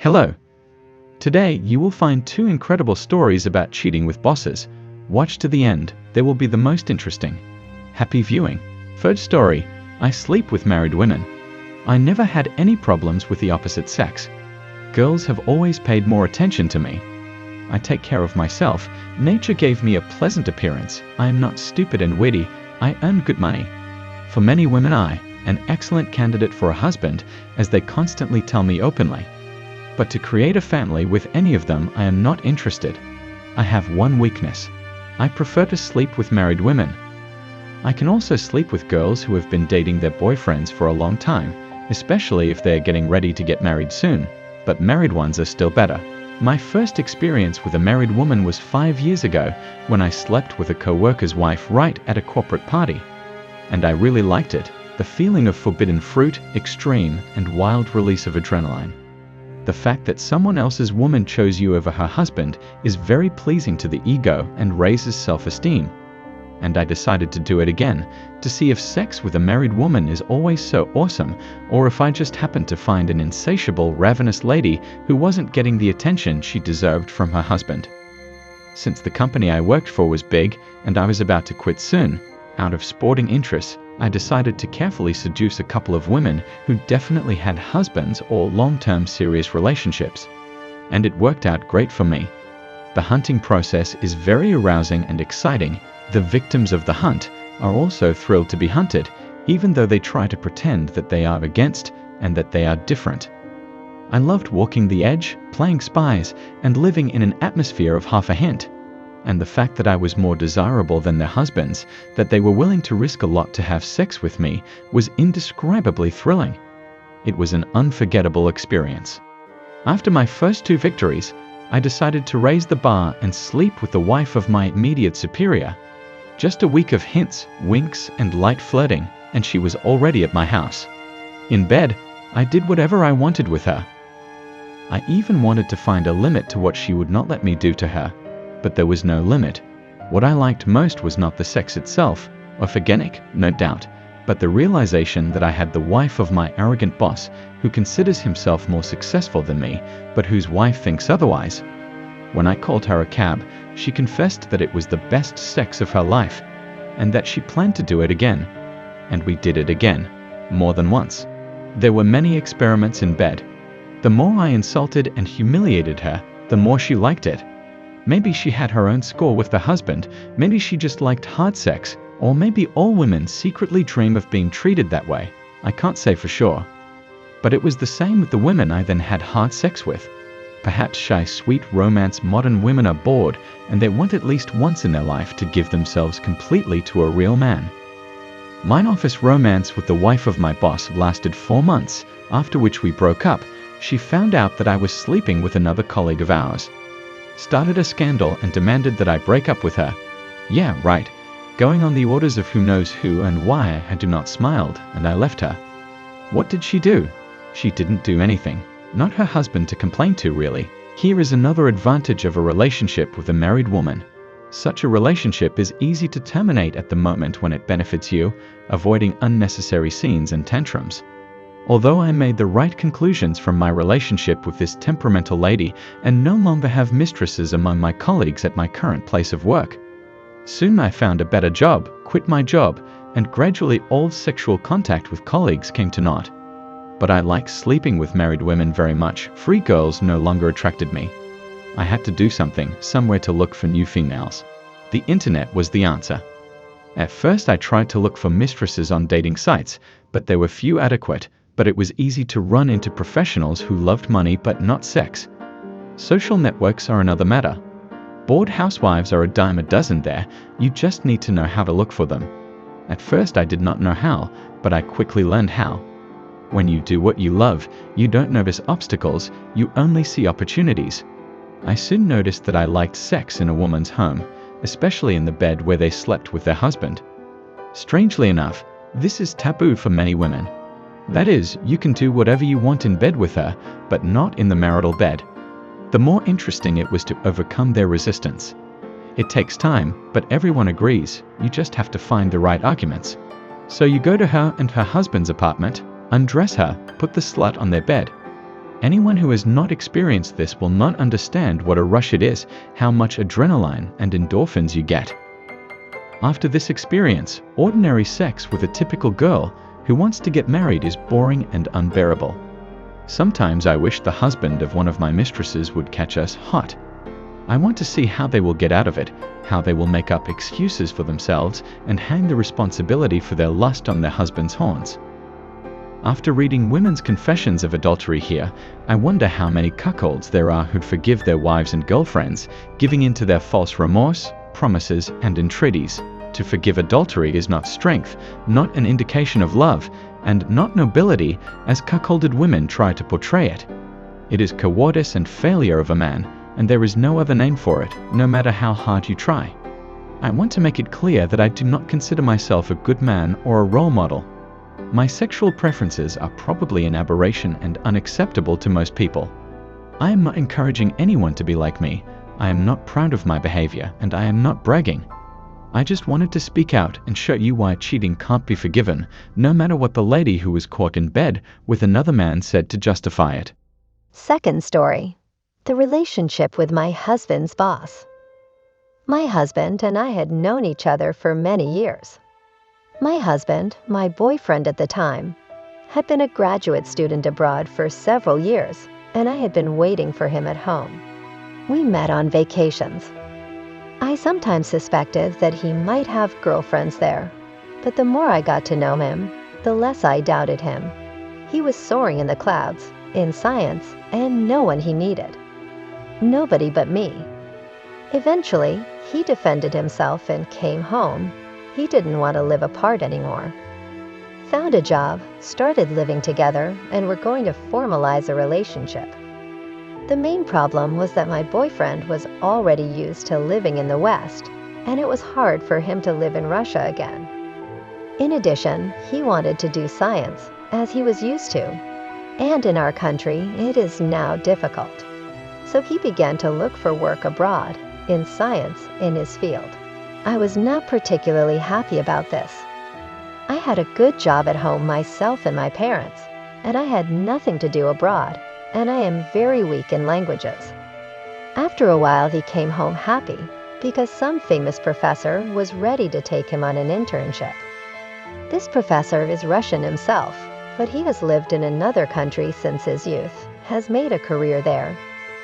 Hello. Today you will find two incredible stories about cheating with bosses. Watch to the end, they will be the most interesting. Happy viewing. First story, I sleep with married women. I never had any problems with the opposite sex. Girls have always paid more attention to me. I take care of myself. Nature gave me a pleasant appearance. I am not stupid and witty. I earn good money. For many women an excellent candidate for a husband, as they constantly tell me openly. But to create a family with any of them, I am not interested. I have one weakness. I prefer to sleep with married women. I can also sleep with girls who have been dating their boyfriends for a long time, especially if they are getting ready to get married soon, but married ones are still better. My first experience with a married woman was 5 years ago when I slept with a co-worker's wife right at a corporate party. And I really liked it, the feeling of forbidden fruit, extreme, and wild release of adrenaline. The fact that someone else's woman chose you over her husband is very pleasing to the ego and raises self-esteem. And I decided to do it again, to see if sex with a married woman is always so awesome, or if I just happened to find an insatiable, ravenous lady who wasn't getting the attention she deserved from her husband. Since the company I worked for was big, and I was about to quit soon, out of sporting interests, I decided to carefully seduce a couple of women who definitely had husbands or long-term serious relationships. And it worked out great for me. The hunting process is very arousing and exciting. The victims of the hunt are also thrilled to be hunted, even though they try to pretend that they are against and that they are different. I loved walking the edge, playing spies, and living in an atmosphere of half a hint. And the fact that I was more desirable than their husbands, that they were willing to risk a lot to have sex with me, was indescribably thrilling. It was an unforgettable experience. After my first 2 victories, I decided to raise the bar and sleep with the wife of my immediate superior. Just a week of hints, winks, and light flirting, and she was already at my house. In bed, I did whatever I wanted with her. I even wanted to find a limit to what she would not let me do to her. But there was no limit. What I liked most was not the sex itself, orthogenic, no doubt, but the realization that I had the wife of my arrogant boss who considers himself more successful than me, but whose wife thinks otherwise. When I called her a cab, she confessed that it was the best sex of her life, and that she planned to do it again. And we did it again, more than once. There were many experiments in bed. The more I insulted and humiliated her, the more she liked it. Maybe she had her own score with the husband, maybe she just liked hard sex, or maybe all women secretly dream of being treated that way. I can't say for sure. But it was the same with the women I then had hard sex with. Perhaps shy, sweet romance modern women are bored, and they want at least once in their life to give themselves completely to a real man. Mine office romance with the wife of my boss lasted 4 months, after which we broke up. She found out that I was sleeping with another colleague of ours. Started a scandal and demanded that I break up with her. Yeah, right. Going on the orders of who knows who and why, I do not smiled, and I left her. What did she do? She didn't do anything. Not her husband to complain to, really. Here is another advantage of a relationship with a married woman. Such a relationship is easy to terminate at the moment when it benefits you, avoiding unnecessary scenes and tantrums. Although I made the right conclusions from my relationship with this temperamental lady and no longer have mistresses among my colleagues at my current place of work. Soon I found a better job, quit my job, and gradually all sexual contact with colleagues came to naught. But I like sleeping with married women very much. Free girls no longer attracted me. I had to do something, somewhere to look for new females. The internet was the answer. At first I tried to look for mistresses on dating sites, but there were few adequate. But it was easy to run into professionals who loved money but not sex. Social networks are another matter. Bored housewives are a dime a dozen there, you just need to know how to look for them. At first I did not know how, but I quickly learned how. When you do what you love, you don't notice obstacles, you only see opportunities. I soon noticed that I liked sex in a woman's home, especially in the bed where they slept with their husband. Strangely enough, this is taboo for many women. That is, you can do whatever you want in bed with her, but not in the marital bed. The more interesting it was to overcome their resistance. It takes time, but everyone agrees, you just have to find the right arguments. So you go to her and her husband's apartment, undress her, put the slut on their bed. Anyone who has not experienced this will not understand what a rush it is, how much adrenaline and endorphins you get. After this experience, ordinary sex with a typical girl who wants to get married is boring and unbearable. Sometimes I wish the husband of one of my mistresses would catch us hot. I want to see how they will get out of it, how they will make up excuses for themselves and hang the responsibility for their lust on their husband's horns. After reading women's confessions of adultery here, I wonder how many cuckolds there are who'd forgive their wives and girlfriends, giving in to their false remorse, promises, and entreaties. To forgive adultery is not strength, not an indication of love, and not nobility as cuckolded women try to portray it. It is cowardice and failure of a man, and there is no other name for it, no matter how hard you try. I want to make it clear that I do not consider myself a good man or a role model. My sexual preferences are probably an aberration and unacceptable to most people. I am not encouraging anyone to be like me. I am not proud of my behavior, and I am not bragging. I just wanted to speak out and show you why cheating can't be forgiven, no matter what the lady who was caught in bed with another man said to justify it. Second story. The relationship with my husband's boss. My husband and I had known each other for many years. My husband, my boyfriend at the time, had been a graduate student abroad for several years, and I had been waiting for him at home. We met on vacations. I sometimes suspected that he might have girlfriends there, but the more I got to know him, the less I doubted him. He was soaring in the clouds, in science, and no one he needed. Nobody but me. Eventually, he defended himself and came home. He didn't want to live apart anymore. Found a job, started living together, and were going to formalize a relationship. The main problem was that my boyfriend was already used to living in the West, and it was hard for him to live in Russia again. In addition, he wanted to do science, as he was used to, and in our country, it is now difficult. So he began to look for work abroad, in science, in his field. I was not particularly happy about this. I had a good job at home myself and my parents, and I had nothing to do abroad, and I am very weak in languages. After a while, he came home happy because some famous professor was ready to take him on an internship. This professor is Russian himself, but he has lived in another country since his youth, has made a career there,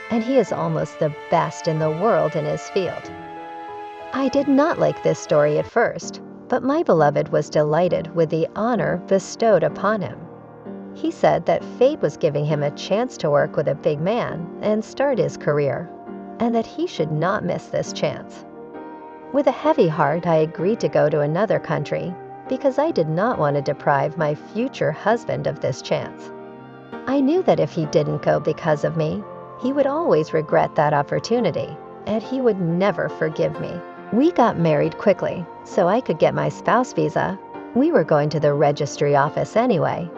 and he is almost the best in the world in his field. I did not like this story at first, but my beloved was delighted with the honor bestowed upon him. He said that fate was giving him a chance to work with a big man and start his career, and that he should not miss this chance. With a heavy heart, I agreed to go to another country because I did not want to deprive my future husband of this chance. I knew that if he didn't go because of me, he would always regret that opportunity, and he would never forgive me. We got married quickly, so I could get my spouse visa. We were going to the registry office anyway,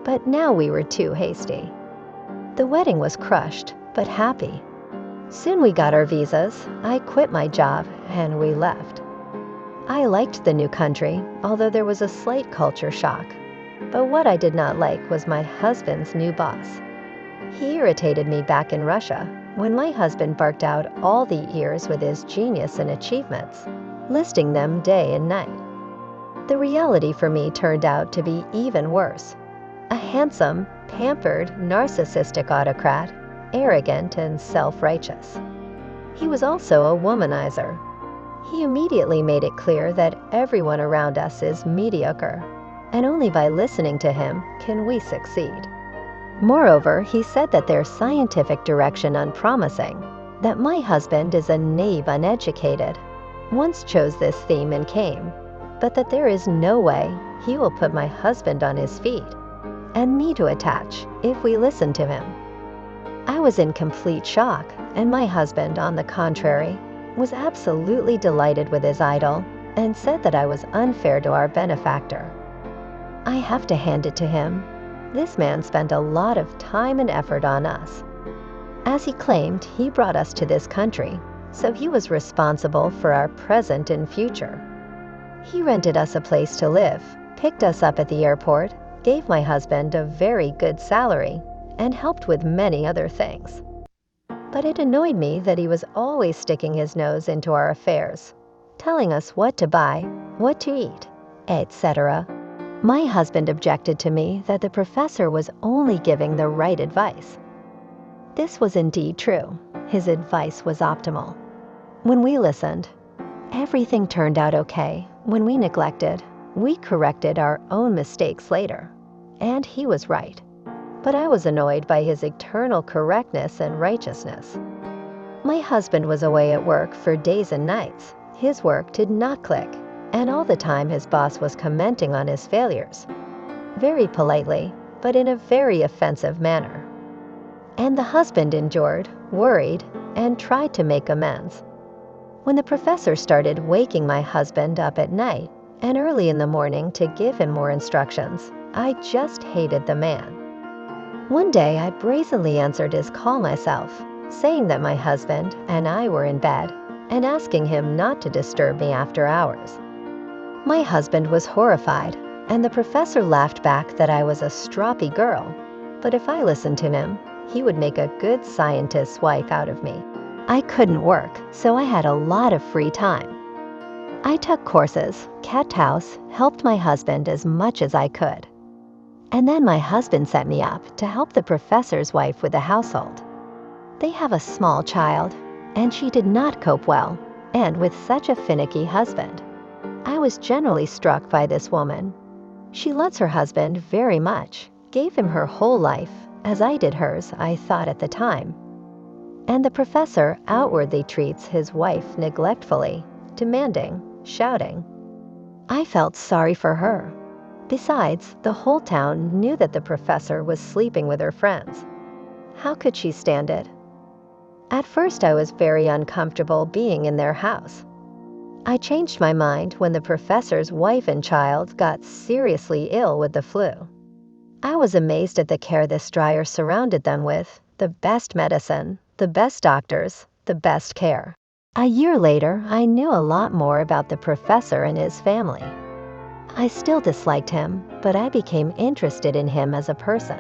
but now we were too hasty. The wedding was crushed, but happy. Soon we got our visas, I quit my job, and we left. I liked the new country, although there was a slight culture shock. But what I did not like was my husband's new boss. He irritated me back in Russia, when my husband barked out all the years with his genius and achievements, listing them day and night. The reality for me turned out to be even worse. A handsome, pampered, narcissistic autocrat, arrogant and self-righteous. He was also a womanizer. He immediately made it clear that everyone around us is mediocre, and only by listening to him can we succeed. Moreover, he said that their scientific direction unpromising, that my husband is a knave uneducated, once chose this theme and came, but that there is no way he will put my husband on his feet, and me to attach, if we listen to him. I was in complete shock, and my husband, on the contrary, was absolutely delighted with his idol, and said that I was unfair to our benefactor. I have to hand it to him. This man spent a lot of time and effort on us. As he claimed, he brought us to this country, so he was responsible for our present and future. He rented us a place to live, picked us up at the airport, gave my husband a very good salary, and helped with many other things. But it annoyed me that he was always sticking his nose into our affairs, telling us what to buy, what to eat, etc. My husband objected to me that the professor was only giving the right advice. This was indeed true. His advice was optimal. When we listened, everything turned out okay. When we neglected, we corrected our own mistakes later. And he was right. But I was annoyed by his eternal correctness and righteousness. My husband was away at work for days and nights. His work did not click, and all the time his boss was commenting on his failures. Very politely, but in a very offensive manner. And the husband endured, worried, and tried to make amends. When the professor started waking my husband up at night and early in the morning to give him more instructions, I just hated the man. One day I brazenly answered his call myself, saying that my husband and I were in bed and asking him not to disturb me after hours. My husband was horrified, and the professor laughed back that I was a stroppy girl, but if I listened to him, he would make a good scientist's wife out of me. I couldn't work, so I had a lot of free time. I took courses, kept house, helped my husband as much as I could. And then my husband set me up to help the professor's wife with the household. They have a small child, and she did not cope well, and with such a finicky husband. I was generally struck by this woman. She loves her husband very much, gave him her whole life, as I did hers, I thought at the time. And the professor outwardly treats his wife neglectfully, demanding, shouting. I felt sorry for her. Besides, the whole town knew that the professor was sleeping with her friends. How could she stand it? At first I was very uncomfortable being in their house. I changed my mind when the professor's wife and child got seriously ill with the flu. I was amazed at the care this dryer surrounded them with, the best medicine, the best doctors, the best care. A year later, I knew a lot more about the professor and his family. I still disliked him, but I became interested in him as a person.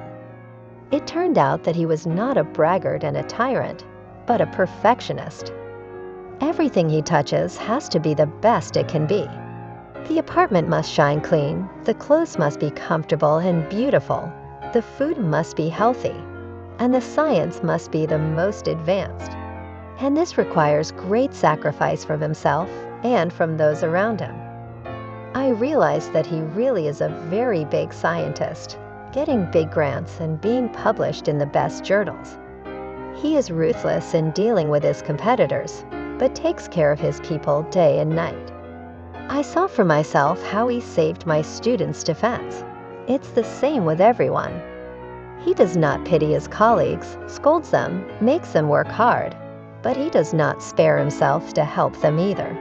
It turned out that he was not a braggart and a tyrant, but a perfectionist. Everything he touches has to be the best it can be. The apartment must shine clean, the clothes must be comfortable and beautiful, the food must be healthy, and the science must be the most advanced. And this requires great sacrifice from himself and from those around him. I realized that he really is a very big scientist, getting big grants and being published in the best journals. He is ruthless in dealing with his competitors, but takes care of his people day and night. I saw for myself how he saved my students' defense. It's the same with everyone. He does not pity his colleagues, scolds them, makes them work hard, but he does not spare himself to help them either.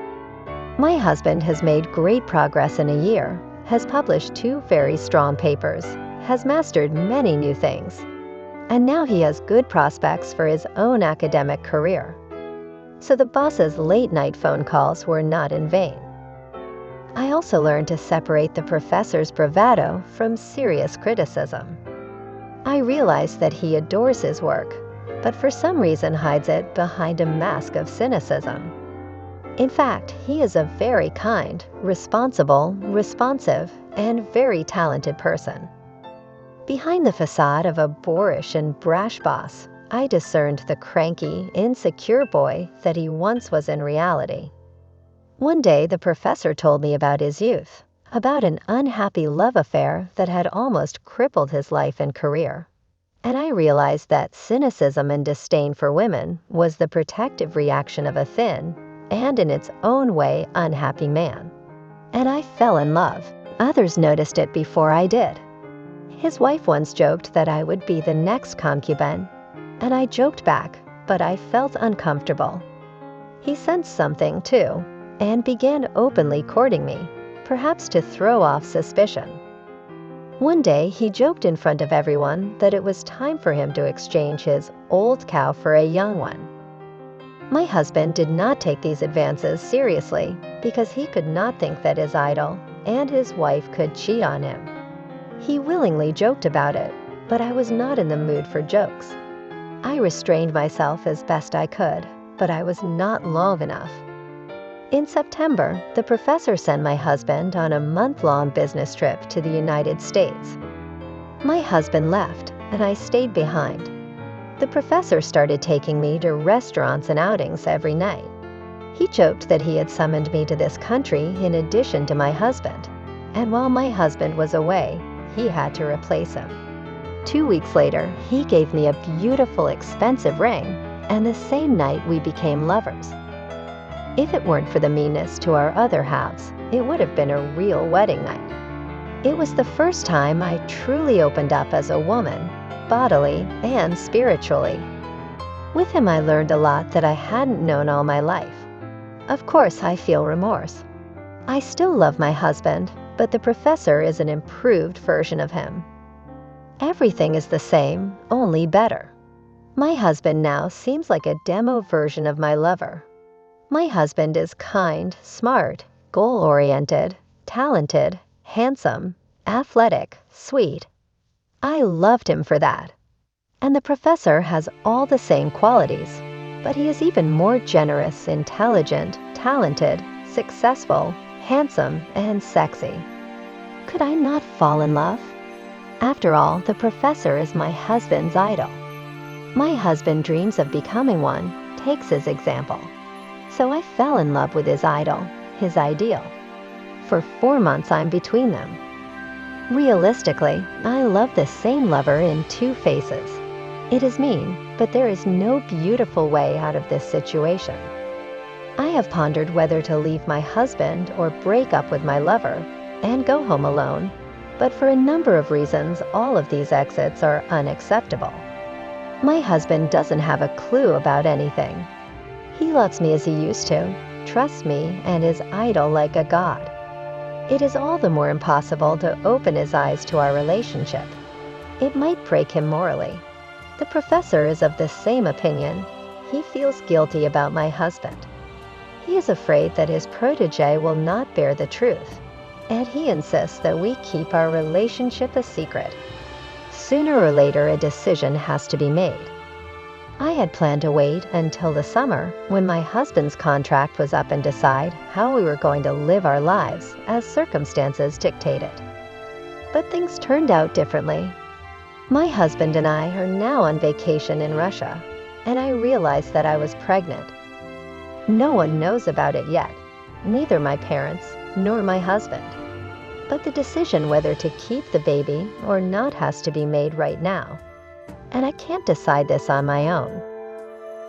My husband has made great progress in a year, has published 2 very strong papers, has mastered many new things, and now he has good prospects for his own academic career. So the boss's late-night phone calls were not in vain. I also learned to separate the professor's bravado from serious criticism. I realized that he adores his work, but for some reason hides it behind a mask of cynicism. In fact, he is a very kind, responsible, responsive, and very talented person. Behind the facade of a boorish and brash boss, I discerned the cranky, insecure boy that he once was in reality. One day, the professor told me about his youth, about an unhappy love affair that had almost crippled his life and career. And I realized that cynicism and disdain for women was the protective reaction of a thin, and in its own way, unhappy man. And I fell in love. Others noticed it before I did. His wife once joked that I would be the next concubine, and I joked back, but I felt uncomfortable. He sensed something, too, and began openly courting me, perhaps to throw off suspicion. One day, he joked in front of everyone that it was time for him to exchange his old cow for a young one. My husband did not take these advances seriously because he could not think that his idol and his wife could cheat on him. He willingly joked about it, but I was not in the mood for jokes. I restrained myself as best I could, but I was not long enough. In September, the professor sent my husband on a month-long business trip to the United States. My husband left, and I stayed behind. The professor started taking me to restaurants and outings every night. He joked that he had summoned me to this country in addition to my husband, and while my husband was away, he had to replace him. 2 weeks later, he gave me a beautiful, expensive ring, and the same night we became lovers. If it weren't for the meanness to our other halves, it would have been a real wedding night. It was the first time I truly opened up as a woman, bodily and spiritually. With him, I learned a lot that I hadn't known all my life. Of course, I feel remorse. I still love my husband, but the professor is an improved version of him. Everything is the same, only better. My husband now seems like a demo version of my lover. My husband is kind, smart, goal-oriented, talented, handsome, athletic, sweet. I loved him for that. And the professor has all the same qualities, but he is even more generous, intelligent, talented, successful, handsome, and sexy. Could I not fall in love? After all, the professor is my husband's idol. My husband dreams of becoming one, takes his example. So I fell in love with his idol, his ideal. For 4 months I'm between them. Realistically, I love the same lover in 2 faces. It is mean, but there is no beautiful way out of this situation. I have pondered whether to leave my husband or break up with my lover and go home alone, but for a number of reasons, all of these exits are unacceptable. My husband doesn't have a clue about anything. He loves me as he used to, trusts me, and is idle like a god. It is all the more impossible to open his eyes to our relationship. It might break him morally. The professor is of the same opinion. He feels guilty about my husband. He is afraid that his protege will not bear the truth, and he insists that we keep our relationship a secret. Sooner or later, a decision has to be made. I had planned to wait until the summer when my husband's contract was up and decide how we were going to live our lives as circumstances dictated. But things turned out differently. My husband and I are now on vacation in Russia, and I realized that I was pregnant. No one knows about it yet, neither my parents nor my husband. But the decision whether to keep the baby or not has to be made right now. And I can't decide this on my own.